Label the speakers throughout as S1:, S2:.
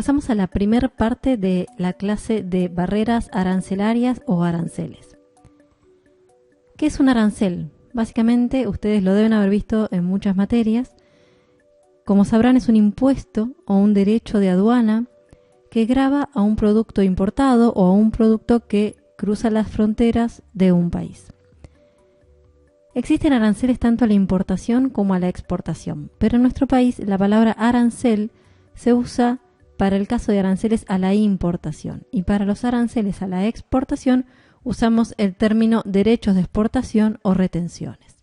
S1: Pasamos a la primera parte de la clase de barreras arancelarias o aranceles. ¿Qué es un arancel? Básicamente, ustedes lo deben haber visto en muchas materias. Como sabrán, es un impuesto o un derecho de aduana que grava a un producto importado o a un producto que cruza las fronteras de un país. Existen aranceles tanto a la importación como a la exportación, pero en nuestro país la palabra arancel se usa para el caso de aranceles a la importación, y para los aranceles a la exportación usamos el término derechos de exportación o retenciones.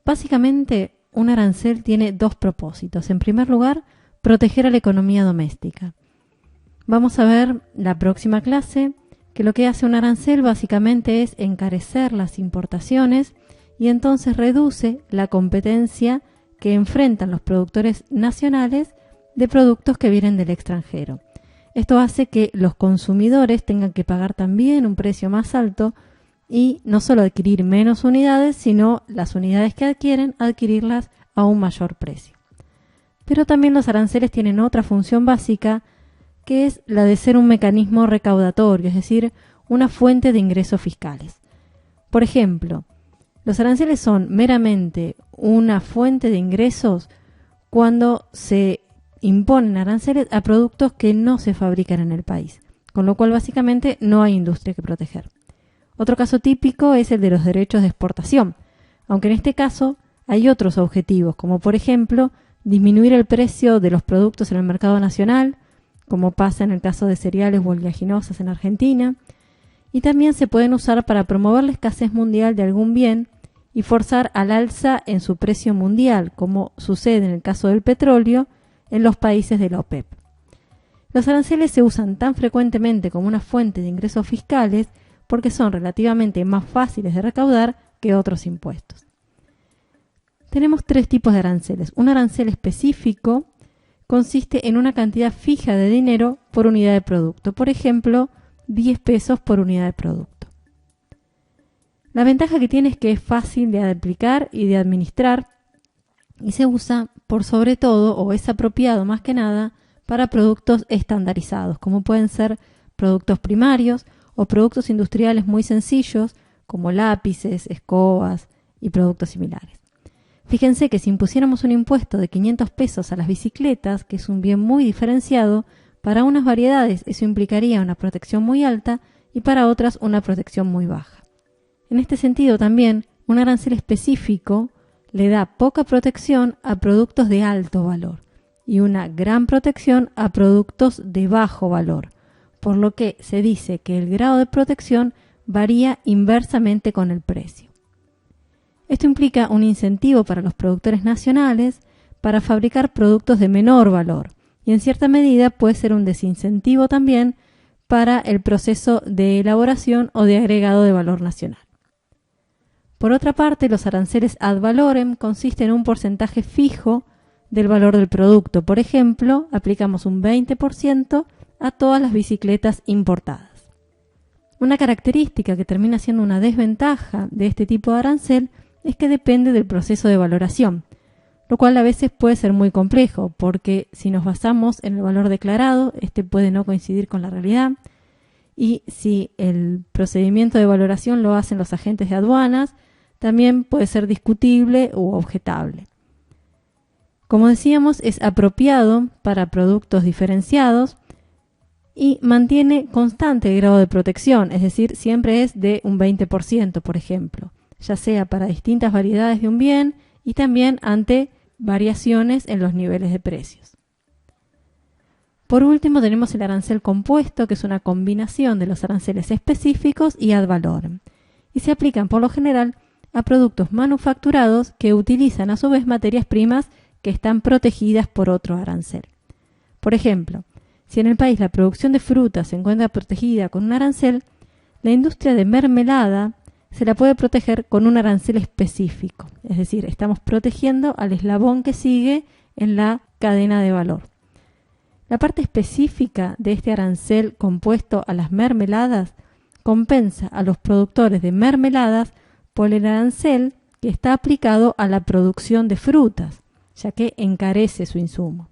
S1: Básicamente, un arancel tiene dos propósitos. En primer lugar, proteger a la economía doméstica. Vamos a ver la próxima clase que lo que hace un arancel básicamente es encarecer las importaciones y entonces reduce la competencia que enfrentan los productores nacionales de productos que vienen del extranjero. Esto hace que los consumidores tengan que pagar también un precio más alto y no solo adquirir menos unidades, sino las unidades que adquieren, adquirirlas a un mayor precio. Pero también los aranceles tienen otra función básica, que es la de ser un mecanismo recaudatorio, es decir, una fuente de ingresos fiscales. Por ejemplo, los aranceles son meramente una fuente de ingresos cuando se imponen aranceles a productos que no se fabrican en el país, con lo cual básicamente no hay industria que proteger. Otro caso típico es el de los derechos de exportación, aunque en este caso hay otros objetivos, como por ejemplo disminuir el precio de los productos en el mercado nacional, como pasa en el caso de cereales o oleaginosas en Argentina, y también se pueden usar para promover la escasez mundial de algún bien y forzar al alza en su precio mundial, como sucede en el caso del petróleo en los países de la OPEP. Los aranceles se usan tan frecuentemente como una fuente de ingresos fiscales porque son relativamente más fáciles de recaudar que otros impuestos. Tenemos tres tipos de aranceles. Un arancel específico consiste en una cantidad fija de dinero por unidad de producto. Por ejemplo, 10 pesos por unidad de producto. La ventaja que tiene es que es fácil de aplicar y de administrar y se usa por sobre todo, o es apropiado más que nada, para productos estandarizados, como pueden ser productos primarios o productos industriales muy sencillos, como lápices, escobas y productos similares. Fíjense que si impusiéramos un impuesto de 500 pesos a las bicicletas, que es un bien muy diferenciado, para unas variedades eso implicaría una protección muy alta y para otras una protección muy baja. En este sentido también, un arancel específico le da poca protección a productos de alto valor y una gran protección a productos de bajo valor, por lo que se dice que el grado de protección varía inversamente con el precio. Esto implica un incentivo para los productores nacionales para fabricar productos de menor valor y en cierta medida puede ser un desincentivo también para el proceso de elaboración o de agregado de valor nacional. Por otra parte, los aranceles ad valorem consisten en un porcentaje fijo del valor del producto. Por ejemplo, aplicamos un 20% a todas las bicicletas importadas. Una característica que termina siendo una desventaja de este tipo de arancel es que depende del proceso de valoración, lo cual a veces puede ser muy complejo, porque si nos basamos en el valor declarado, este puede no coincidir con la realidad, y si el procedimiento de valoración lo hacen los agentes de aduanas, también puede ser discutible u objetable. Como decíamos, es apropiado para productos diferenciados y mantiene constante el grado de protección, es decir, siempre es de un 20%, por ejemplo, ya sea para distintas variedades de un bien y también ante variaciones en los niveles de precios. Por último, tenemos el arancel compuesto, que es una combinación de los aranceles específicos y ad valorem, y se aplican por lo general a productos manufacturados que utilizan a su vez materias primas que están protegidas por otro arancel. Por ejemplo, si en el país la producción de frutas se encuentra protegida con un arancel, la industria de mermelada se la puede proteger con un arancel específico. Es decir, estamos protegiendo al eslabón que sigue en la cadena de valor. La parte específica de este arancel compuesto a las mermeladas compensa a los productores de mermeladas por el arancel que está aplicado a la producción de frutas, ya que encarece su insumo.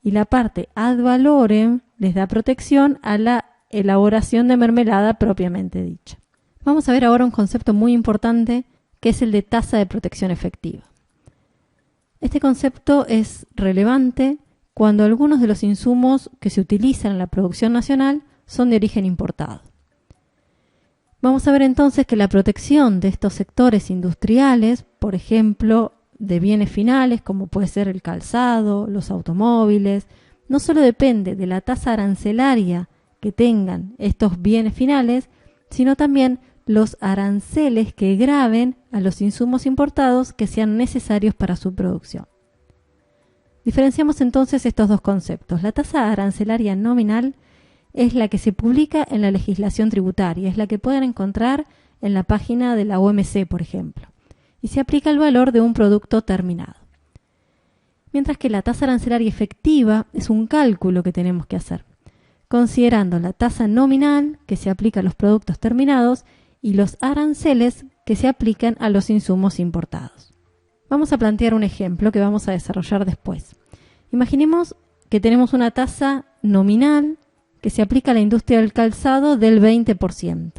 S1: y la parte ad valorem les da protección a la elaboración de mermelada propiamente dicha. Vamos a ver ahora un concepto muy importante que es el de tasa de protección efectiva. Este concepto es relevante cuando algunos de los insumos que se utilizan en la producción nacional son de origen importado. Vamos a ver entonces que la protección de estos sectores industriales, por ejemplo, de bienes finales como puede ser el calzado, los automóviles, no solo depende de la tasa arancelaria que tengan estos bienes finales, sino también los aranceles que graven a los insumos importados que sean necesarios para su producción. Diferenciamos entonces estos dos conceptos. La tasa arancelaria nominal es la que se publica en la legislación tributaria, es la que pueden encontrar en la página de la OMC, por ejemplo, y se aplica al valor de un producto terminado. Mientras que la tasa arancelaria efectiva es un cálculo que tenemos que hacer, considerando la tasa nominal que se aplica a los productos terminados y los aranceles que se aplican a los insumos importados. Vamos a plantear un ejemplo que vamos a desarrollar después. Imaginemos que tenemos una tasa nominal que se aplica a la industria del calzado del 20%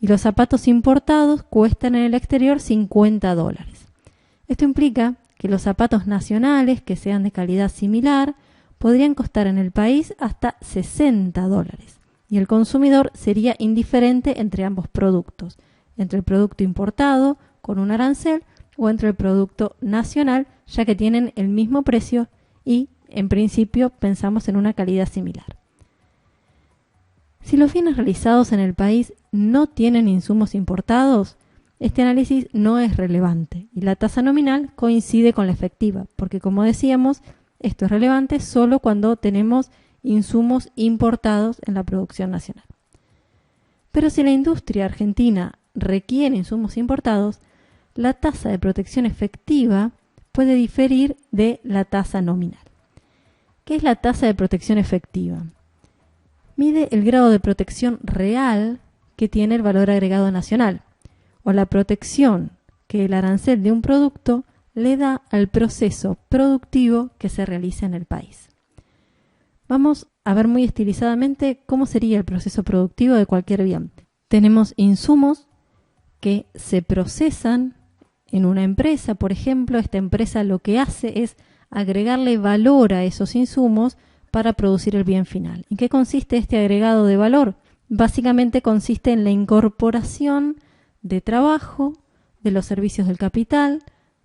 S1: y los zapatos importados cuestan en el exterior $50. Esto implica que los zapatos nacionales que sean de calidad similar podrían costar en el país hasta $60 y el consumidor sería indiferente entre ambos productos, entre el producto importado con un arancel o entre el producto nacional, ya que tienen el mismo precio y en principio pensamos en una calidad similar. Si los bienes realizados en el país no tienen insumos importados, este análisis no es relevante y la tasa nominal coincide con la efectiva, porque como decíamos, esto es relevante solo cuando tenemos insumos importados en la producción nacional. Pero si la industria argentina requiere insumos importados, la tasa de protección efectiva puede diferir de la tasa nominal. ¿Qué es la tasa de protección efectiva? Mide el grado de protección real que tiene el valor agregado nacional, o la protección que el arancel de un producto le da al proceso productivo que se realiza en el país. Vamos a ver muy estilizadamente cómo sería el proceso productivo de cualquier bien. Tenemos insumos que se procesan en una empresa, por ejemplo. Esta empresa lo que hace es agregarle valor a esos insumos para producir el bien final. ¿En qué consiste este agregado de valor? Básicamente consiste en la incorporación de trabajo, de los servicios del capital,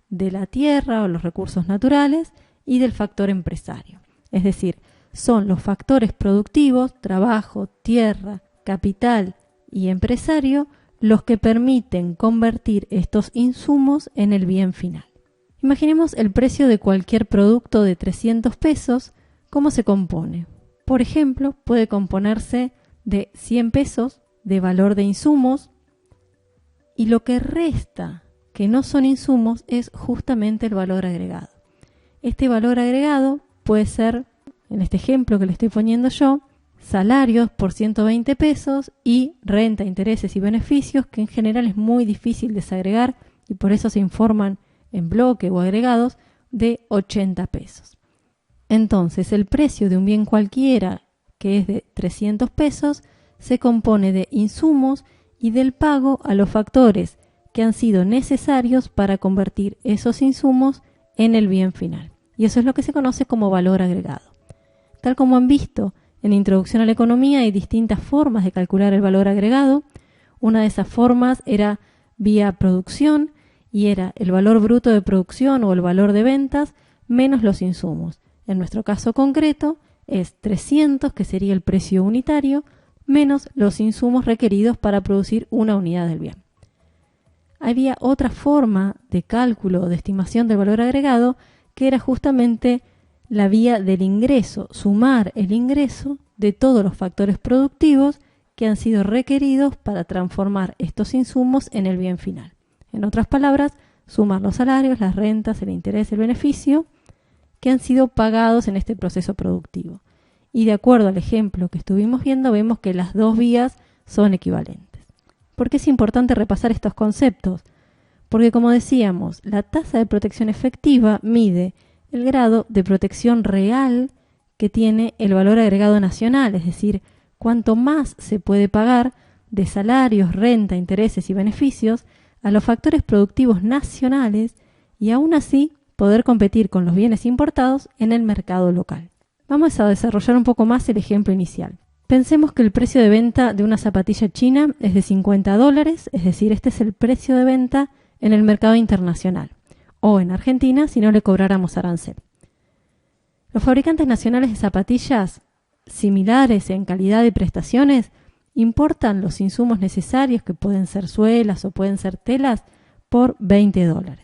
S1: de la tierra o los recursos naturales y del factor empresario. Es decir, son los factores productivos, trabajo, tierra, capital y empresario, los que permiten convertir estos insumos en el bien final. Imaginemos el precio de cualquier producto de 300 pesos, ¿cómo se compone? Por ejemplo, puede componerse de 100 pesos de valor de insumos y lo que resta, que no son insumos, es justamente el valor agregado. Este valor agregado puede ser, en este ejemplo que le estoy poniendo yo, salarios por 120 pesos y renta, intereses y beneficios, que en general es muy difícil desagregar y por eso se informan en bloque o agregados, de 80 pesos. Entonces, el precio de un bien cualquiera, que es de 300 pesos, se compone de insumos y del pago a los factores que han sido necesarios para convertir esos insumos en el bien final. Y eso es lo que se conoce como valor agregado. Tal como han visto en Introducción a la Economía, hay distintas formas de calcular el valor agregado. Una de esas formas era vía producción y era el valor bruto de producción o el valor de ventas menos los insumos. En nuestro caso concreto es 300, que sería el precio unitario, menos los insumos requeridos para producir una unidad del bien. Había otra forma de cálculo o de estimación del valor agregado que era justamente la vía del ingreso, sumar el ingreso de todos los factores productivos que han sido requeridos para transformar estos insumos en el bien final. En otras palabras, sumar los salarios, las rentas, el interés, el beneficio que han sido pagados en este proceso productivo. Y de acuerdo al ejemplo que estuvimos viendo, vemos que las dos vías son equivalentes. ¿Por qué es importante repasar estos conceptos? Porque, como decíamos, la tasa de protección efectiva mide el grado de protección real que tiene el valor agregado nacional, es decir, cuánto más se puede pagar de salarios, renta, intereses y beneficios a los factores productivos nacionales y aún así poder competir con los bienes importados en el mercado local. Vamos a desarrollar un poco más el ejemplo inicial. Pensemos que el precio de venta de una zapatilla china es de $50, es decir, este es el precio de venta en el mercado internacional, o en Argentina si no le cobráramos arancel. Los fabricantes nacionales de zapatillas similares en calidad y prestaciones importan los insumos necesarios, que pueden ser suelas o pueden ser telas, por $20.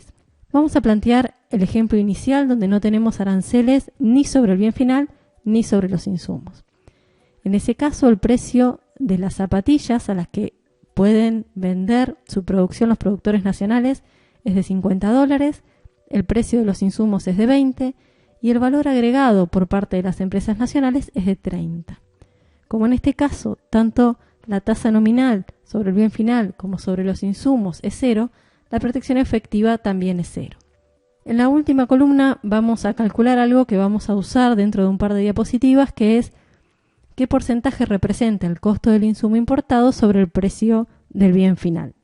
S1: Vamos a plantear el ejemplo inicial donde no tenemos aranceles ni sobre el bien final ni sobre los insumos. En ese caso, el precio de las zapatillas a las que pueden vender su producción los productores nacionales es de $50, el precio de los insumos es de 20 y el valor agregado por parte de las empresas nacionales es de 30. Como en este caso, tanto la tasa nominal sobre el bien final como sobre los insumos es 0, la protección efectiva también es 0. En la última columna vamos a calcular algo que vamos a usar dentro de un par de diapositivas, que es qué porcentaje representa el costo del insumo importado sobre el precio del bien final.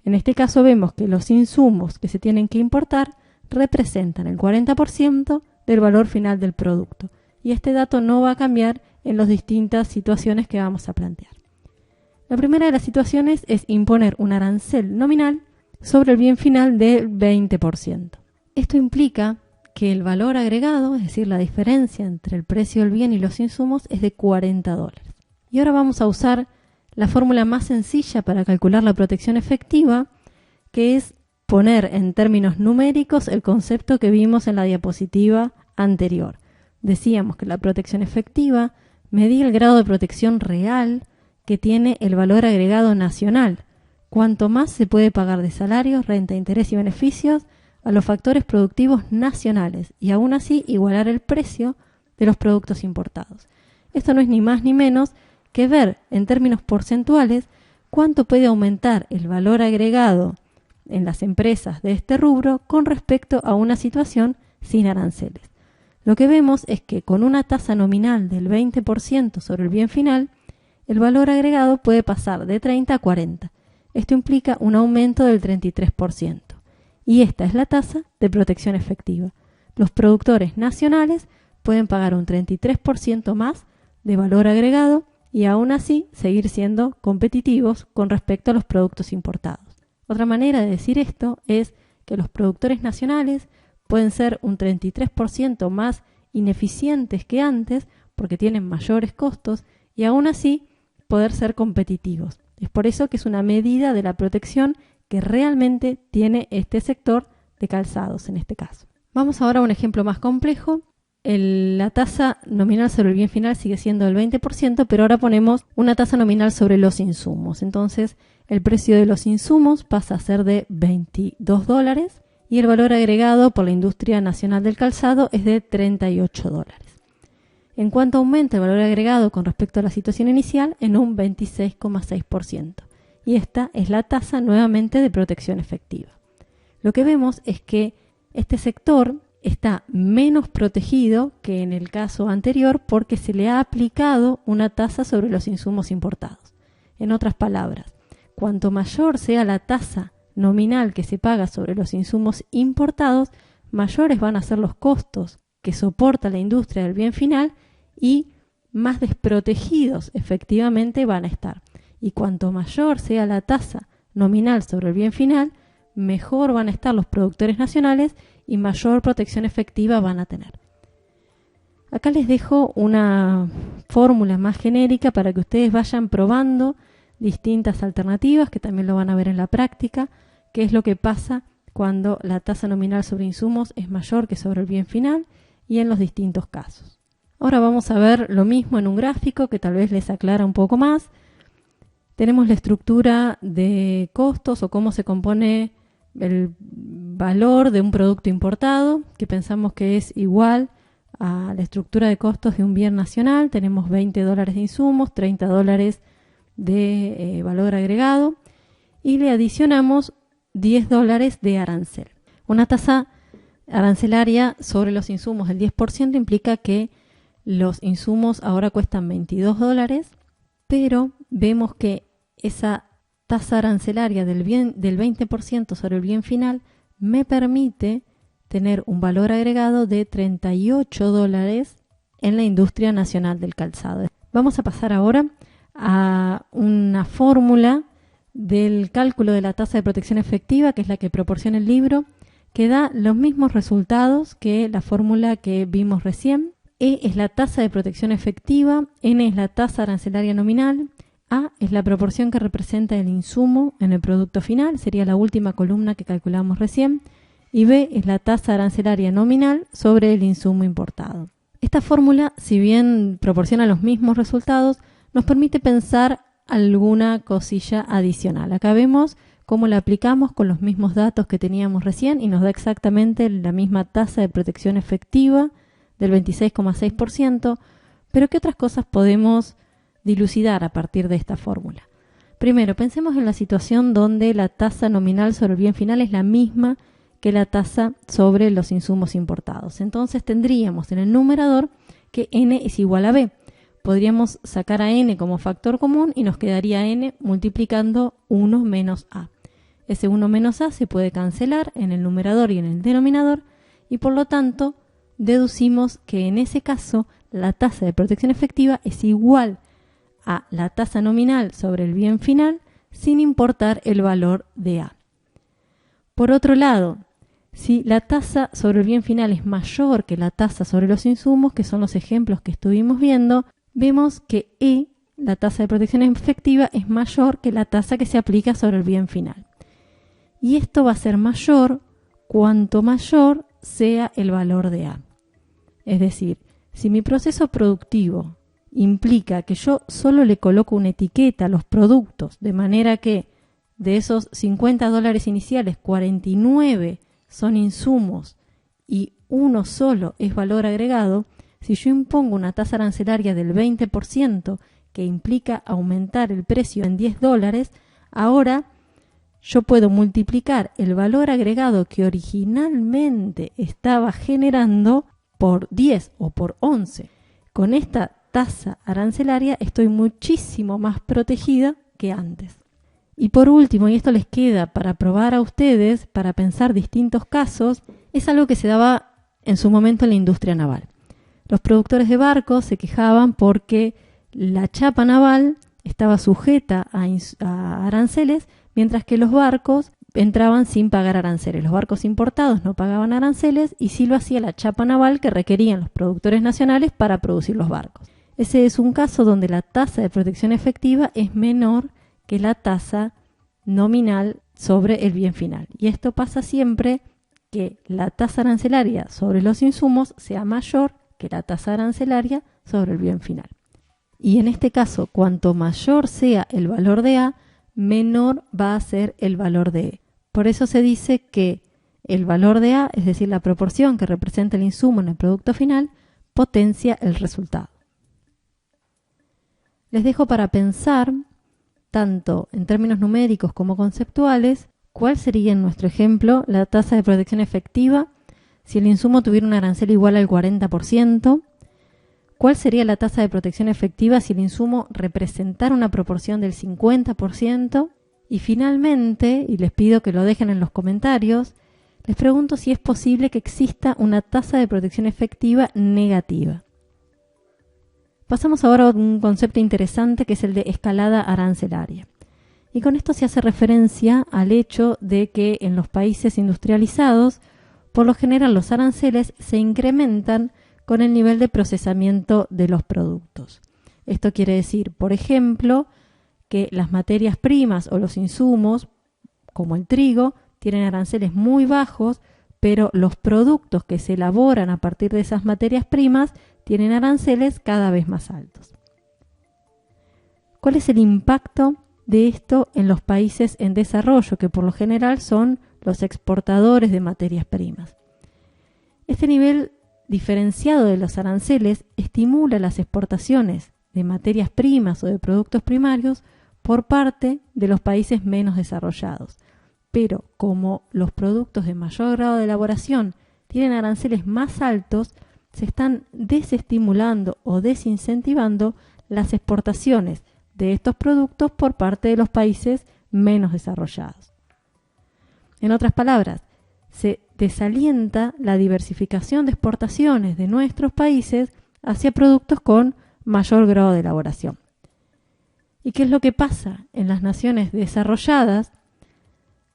S1: En este caso vemos que los insumos que se tienen que importar representan el 40% del valor final del producto, y este dato no va a cambiar en las distintas situaciones que vamos a plantear. La primera de las situaciones es imponer un arancel nominal sobre el bien final del 20%. Esto implica que el valor agregado, es decir, la diferencia entre el precio del bien y los insumos, es de $40. Y ahora vamos a usar la fórmula más sencilla para calcular la protección efectiva, que es poner en términos numéricos el concepto que vimos en la diapositiva anterior. Decíamos que la protección efectiva medía el grado de protección real que tiene el valor agregado nacional. Cuanto más se puede pagar de salarios, renta, interés y beneficios a los factores productivos nacionales y aún así igualar el precio de los productos importados. Esto no es ni más ni menos que ver en términos porcentuales cuánto puede aumentar el valor agregado en las empresas de este rubro con respecto a una situación sin aranceles. Lo que vemos es que con una tasa nominal del 20% sobre el bien final, el valor agregado puede pasar de 30 a 40. Esto implica un aumento del 33%. Y esta es la tasa de protección efectiva. Los productores nacionales pueden pagar un 33% más de valor agregado y aún así seguir siendo competitivos con respecto a los productos importados. Otra manera de decir esto es que los productores nacionales pueden ser un 33% más ineficientes que antes porque tienen mayores costos y aún así poder ser competitivos. Es por eso que es una medida de la protección que realmente tiene este sector de calzados en este caso. Vamos ahora a un ejemplo más complejo. La tasa nominal sobre el bien final sigue siendo el 20%, pero ahora ponemos una tasa nominal sobre los insumos. Entonces, el precio de los insumos pasa a ser de $22 y el valor agregado por la industria nacional del calzado es de $38. En cuanto aumenta el valor agregado con respecto a la situación inicial, en un 26,6%. Y esta es la tasa nuevamente de protección efectiva. Lo que vemos es que este sector está menos protegido que en el caso anterior porque se le ha aplicado una tasa sobre los insumos importados. En otras palabras, cuanto mayor sea la tasa nominal que se paga sobre los insumos importados, mayores van a ser los costos que soporta la industria del bien final y más desprotegidos efectivamente van a estar. Y cuanto mayor sea la tasa nominal sobre el bien final, mejor van a estar los productores nacionales y mayor protección efectiva van a tener. Acá les dejo una fórmula más genérica para que ustedes vayan probando distintas alternativas, que también lo van a ver en la práctica, qué es lo que pasa cuando la tasa nominal sobre insumos es mayor que sobre el bien final y en los distintos casos. Ahora vamos a ver lo mismo en un gráfico que tal vez les aclara un poco más. Tenemos la estructura de costos o cómo se compone el valor de un producto importado, que pensamos que es igual a la estructura de costos de un bien nacional. Tenemos $20 de insumos, $30 de valor agregado y le adicionamos $10 de arancel. Una tasa arancelaria sobre los insumos del 10% implica que los insumos ahora cuestan $22, pero vemos que esa tasa arancelaria del 20% sobre el bien final me permite tener un valor agregado de $38 en la industria nacional del calzado. Vamos a pasar ahora a una fórmula del cálculo de la tasa de protección efectiva, que es la que proporciona el libro, que da los mismos resultados que la fórmula que vimos recién. E es la tasa de protección efectiva, N es la tasa arancelaria nominal, A es la proporción que representa el insumo en el producto final, sería la última columna que calculamos recién, y B es la tasa arancelaria nominal sobre el insumo importado. Esta fórmula, si bien proporciona los mismos resultados, nos permite pensar alguna cosilla adicional. Acá vemos cómo la aplicamos con los mismos datos que teníamos recién y nos da exactamente la misma tasa de protección efectiva del 26,6%, pero ¿qué otras cosas podemos dilucidar a partir de esta fórmula? Primero, pensemos en la situación donde la tasa nominal sobre el bien final es la misma que la tasa sobre los insumos importados. Entonces tendríamos en el numerador que n es igual a b. Podríamos sacar a n como factor común y nos quedaría n multiplicando 1 menos a. Ese 1 menos a se puede cancelar en el numerador y en el denominador y por lo tanto deducimos que en ese caso la tasa de protección efectiva es igual a la tasa nominal sobre el bien final sin importar el valor de a. Por otro lado, si la tasa sobre el bien final es mayor que la tasa sobre los insumos, que son los ejemplos que estuvimos viendo, vemos que E, la tasa de protección efectiva, es mayor que la tasa que se aplica sobre el bien final. Y esto va a ser mayor cuanto mayor sea el valor de A. Es decir, si mi proceso productivo implica que yo solo le coloco una etiqueta a los productos, de manera que de esos $50 iniciales, 49 son insumos y uno solo es valor agregado, si yo impongo una tasa arancelaria del 20% que implica aumentar el precio en $10, ahora yo puedo multiplicar el valor agregado que originalmente estaba generando por 10 o por 11. Con esta tasa arancelaria estoy muchísimo más protegida que antes. Y por último, y esto les queda para probar a ustedes, para pensar distintos casos, es algo que se daba en su momento en la industria naval. Los productores de barcos se quejaban porque la chapa naval estaba sujeta a aranceles, mientras que los barcos entraban sin pagar aranceles. Los barcos importados no pagaban aranceles y sí lo hacía la chapa naval que requerían los productores nacionales para producir los barcos. Ese es un caso donde la tasa de protección efectiva es menor que la tasa nominal sobre el bien final. Y esto pasa siempre que la tasa arancelaria sobre los insumos sea mayor que la tasa arancelaria sobre el bien final. Y en este caso, cuanto mayor sea el valor de A, menor va a ser el valor de E. Por eso se dice que el valor de A, es decir, la proporción que representa el insumo en el producto final, potencia el resultado. Les dejo para pensar, tanto en términos numéricos como conceptuales, cuál sería en nuestro ejemplo la tasa de protección efectiva si el insumo tuviera un arancel igual al 40%, cuál sería la tasa de protección efectiva si el insumo representara una proporción del 50%, y finalmente, y les pido que lo dejen en los comentarios, les pregunto si es posible que exista una tasa de protección efectiva negativa. Pasamos ahora a un concepto interesante que es el de escalada arancelaria. Y con esto se hace referencia al hecho de que en los países industrializados, por lo general los aranceles se incrementan con el nivel de procesamiento de los productos. Esto quiere decir, por ejemplo, que las materias primas o los insumos, como el trigo, tienen aranceles muy bajos, pero los productos que se elaboran a partir de esas materias primas tienen aranceles cada vez más altos. ¿Cuál es el impacto de esto en los países en desarrollo, que por lo general son los exportadores de materias primas? Este nivel diferenciado de los aranceles estimula las exportaciones de materias primas o de productos primarios por parte de los países menos desarrollados. Pero como los productos de mayor grado de elaboración tienen aranceles más altos, se están desestimulando o desincentivando las exportaciones de estos productos por parte de los países menos desarrollados. En otras palabras, se desalienta la diversificación de exportaciones de nuestros países hacia productos con mayor grado de elaboración. ¿Y qué es lo que pasa? En las naciones desarrolladas,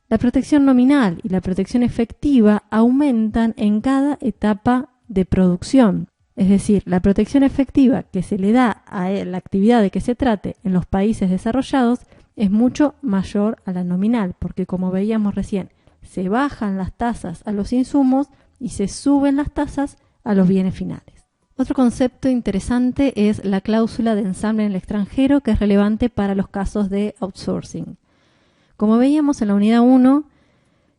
S1: la protección nominal y la protección efectiva aumentan en cada etapa de producción. Es decir, la protección efectiva que se le da a la actividad de que se trate en los países desarrollados es mucho mayor a la nominal, porque como veíamos recién, se bajan las tasas a los insumos y se suben las tasas a los bienes finales. Otro concepto interesante es la cláusula de ensamble en el extranjero, que es relevante para los casos de outsourcing. Como veíamos en la unidad 1,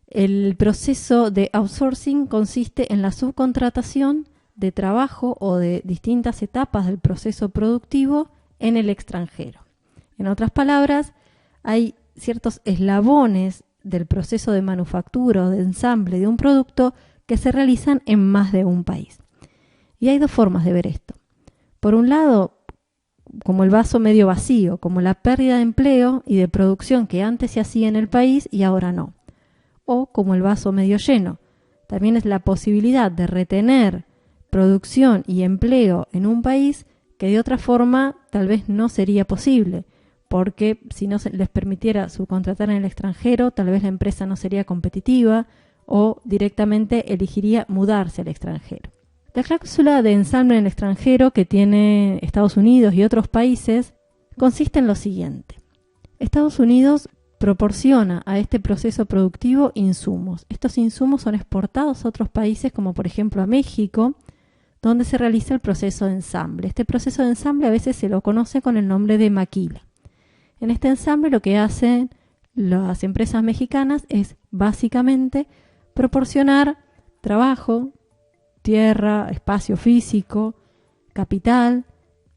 S1: el proceso de outsourcing consiste en la subcontratación de trabajo o de distintas etapas del proceso productivo en el extranjero. En otras palabras, hay ciertos eslabones del proceso de manufactura o de ensamble de un producto que se realizan en más de un país. Y hay dos formas de ver esto. Por un lado, como el vaso medio vacío, como la pérdida de empleo y de producción que antes se hacía en el país y ahora no. O como el vaso medio lleno. También es la posibilidad de retener producción y empleo en un país que de otra forma tal vez no sería posible, porque si no se les permitiera subcontratar en el extranjero, tal vez la empresa no sería competitiva o directamente elegiría mudarse al extranjero. La cláusula de ensamble en el extranjero que tiene Estados Unidos y otros países consiste en lo siguiente. Estados Unidos proporciona a este proceso productivo insumos. Estos insumos son exportados a otros países como por ejemplo a México, donde se realiza el proceso de ensamble. Este proceso de ensamble a veces se lo conoce con el nombre de maquila. En este ensamble lo que hacen las empresas mexicanas es básicamente proporcionar trabajo, tierra, espacio físico, capital,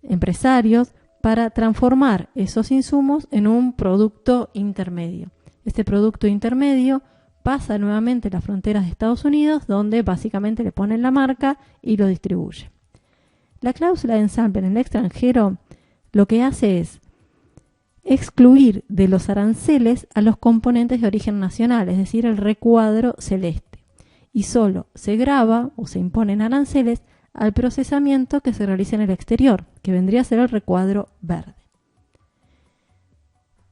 S1: empresarios, para transformar esos insumos en un producto intermedio. Este producto intermedio pasa nuevamente las fronteras de Estados Unidos, donde básicamente le ponen la marca y lo distribuyen. La cláusula de ensamble en el extranjero lo que hace es excluir de los aranceles a los componentes de origen nacional, es decir, el recuadro celeste, y solo se grava o se imponen aranceles al procesamiento que se realiza en el exterior, que vendría a ser el recuadro verde.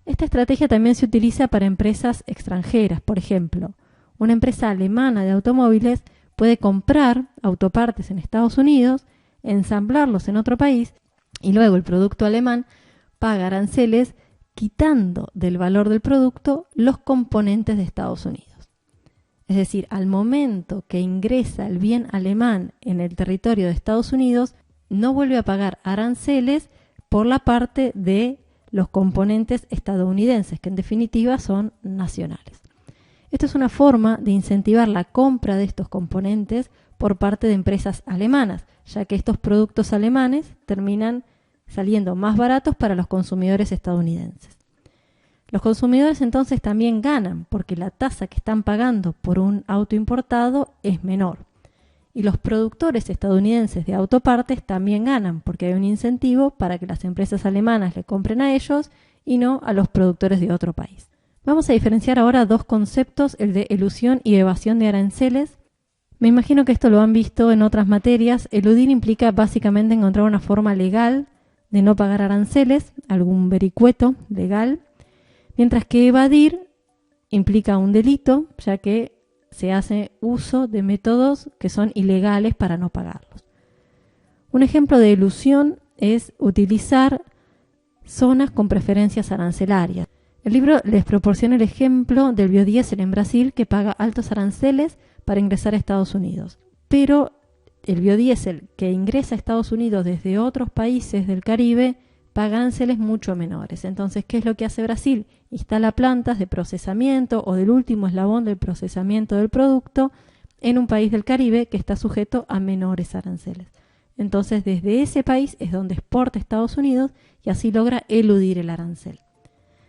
S1: Esta estrategia también se utiliza para empresas extranjeras. Por ejemplo, una empresa alemana de automóviles puede comprar autopartes en Estados Unidos, ensamblarlos en otro país y luego el producto alemán paga aranceles quitando del valor del producto los componentes de Estados Unidos. Es decir, al momento que ingresa el bien alemán en el territorio de Estados Unidos, no vuelve a pagar aranceles por la parte de los componentes estadounidenses, que en definitiva son nacionales. Esto es una forma de incentivar la compra de estos componentes por parte de empresas alemanas, ya que estos productos alemanes terminan saliendo más baratos para los consumidores estadounidenses. Los consumidores entonces también ganan porque la tasa que están pagando por un auto importado es menor. Y los productores estadounidenses de autopartes también ganan porque hay un incentivo para que las empresas alemanas le compren a ellos y no a los productores de otro país. Vamos a diferenciar ahora dos conceptos, el de elusión y evasión de aranceles. Me imagino que esto lo han visto en otras materias. Eludir implica básicamente encontrar una forma legal de no pagar aranceles, algún vericueto legal, mientras que evadir implica un delito, ya que se hace uso de métodos que son ilegales para no pagarlos. Un ejemplo de elusión es utilizar zonas con preferencias arancelarias. El libro les proporciona el ejemplo del biodiesel en Brasil, que paga altos aranceles para ingresar a Estados Unidos. Pero el biodiesel que ingresa a Estados Unidos desde otros países del Caribe paga aranceles mucho menores. Entonces, ¿qué es lo que hace Brasil? Instala plantas de procesamiento o del último eslabón del procesamiento del producto en un país del Caribe que está sujeto a menores aranceles. Entonces, desde ese país es donde exporta a Estados Unidos y así logra eludir el arancel.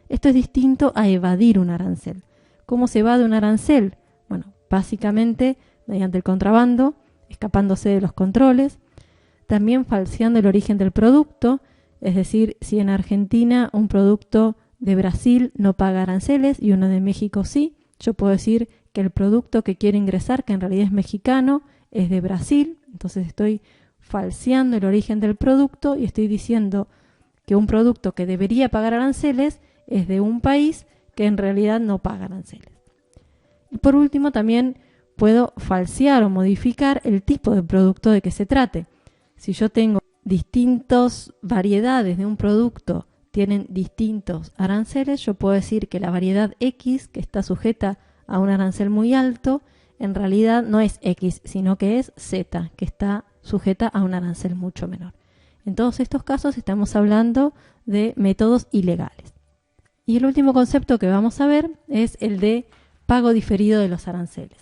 S1: Esto es distinto a evadir un arancel. ¿Cómo se evade un arancel? Bueno, básicamente mediante el contrabando, escapándose de los controles, también falseando el origen del producto, es decir, si en Argentina un producto de Brasil no paga aranceles y uno de México sí, yo puedo decir que el producto que quiero ingresar, que en realidad es mexicano, es de Brasil, entonces estoy falseando el origen del producto y estoy diciendo que un producto que debería pagar aranceles es de un país que en realidad no paga aranceles. Y por último, también puedo falsear o modificar el tipo de producto de que se trate. Si yo tengo distintas variedades de un producto, tienen distintos aranceles, yo puedo decir que la variedad X, que está sujeta a un arancel muy alto, en realidad no es X, sino que es Z, que está sujeta a un arancel mucho menor. En todos estos casos estamos hablando de métodos ilegales. Y el último concepto que vamos a ver es el de pago diferido de los aranceles.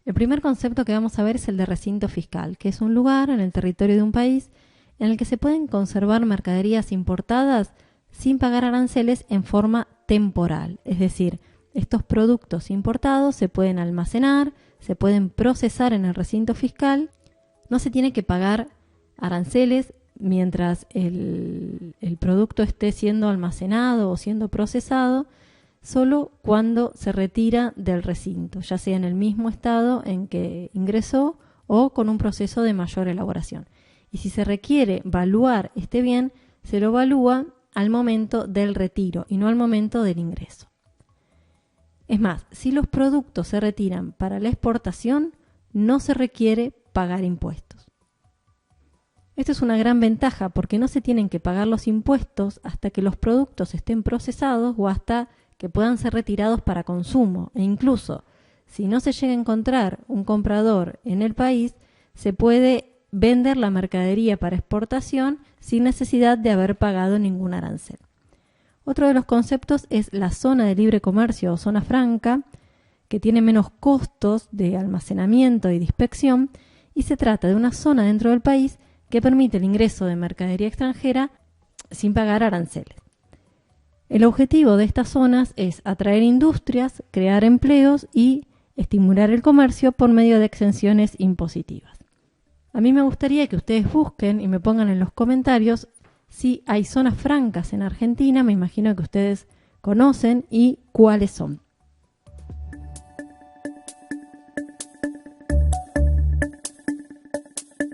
S1: El primer concepto que vamos a ver es el de recinto fiscal, que es un lugar en el territorio de un país en el que se pueden conservar mercaderías importadas sin pagar aranceles en forma temporal. Es decir, estos productos importados se pueden almacenar, se pueden procesar en el recinto fiscal, no se tiene que pagar aranceles mientras el producto esté siendo almacenado o siendo procesado, solo cuando se retira del recinto, ya sea en el mismo estado en que ingresó o con un proceso de mayor elaboración. Y si se requiere valuar este bien, se lo valúa al momento del retiro y no al momento del ingreso. Es más, si los productos se retiran para la exportación, no se requiere pagar impuestos. Esto es una gran ventaja porque no se tienen que pagar los impuestos hasta que los productos estén procesados o hasta que puedan ser retirados para consumo. E incluso, si no se llega a encontrar un comprador en el país, se puede vender la mercadería para exportación sin necesidad de haber pagado ningún arancel. Otro de los conceptos es la zona de libre comercio o zona franca, que tiene menos costos de almacenamiento y de inspección, y se trata de una zona dentro del país que permite el ingreso de mercadería extranjera sin pagar aranceles. El objetivo de estas zonas es atraer industrias, crear empleos y estimular el comercio por medio de exenciones impositivas. A mí me gustaría que ustedes busquen y me pongan en los comentarios si hay zonas francas en Argentina, me imagino que ustedes conocen, y cuáles son.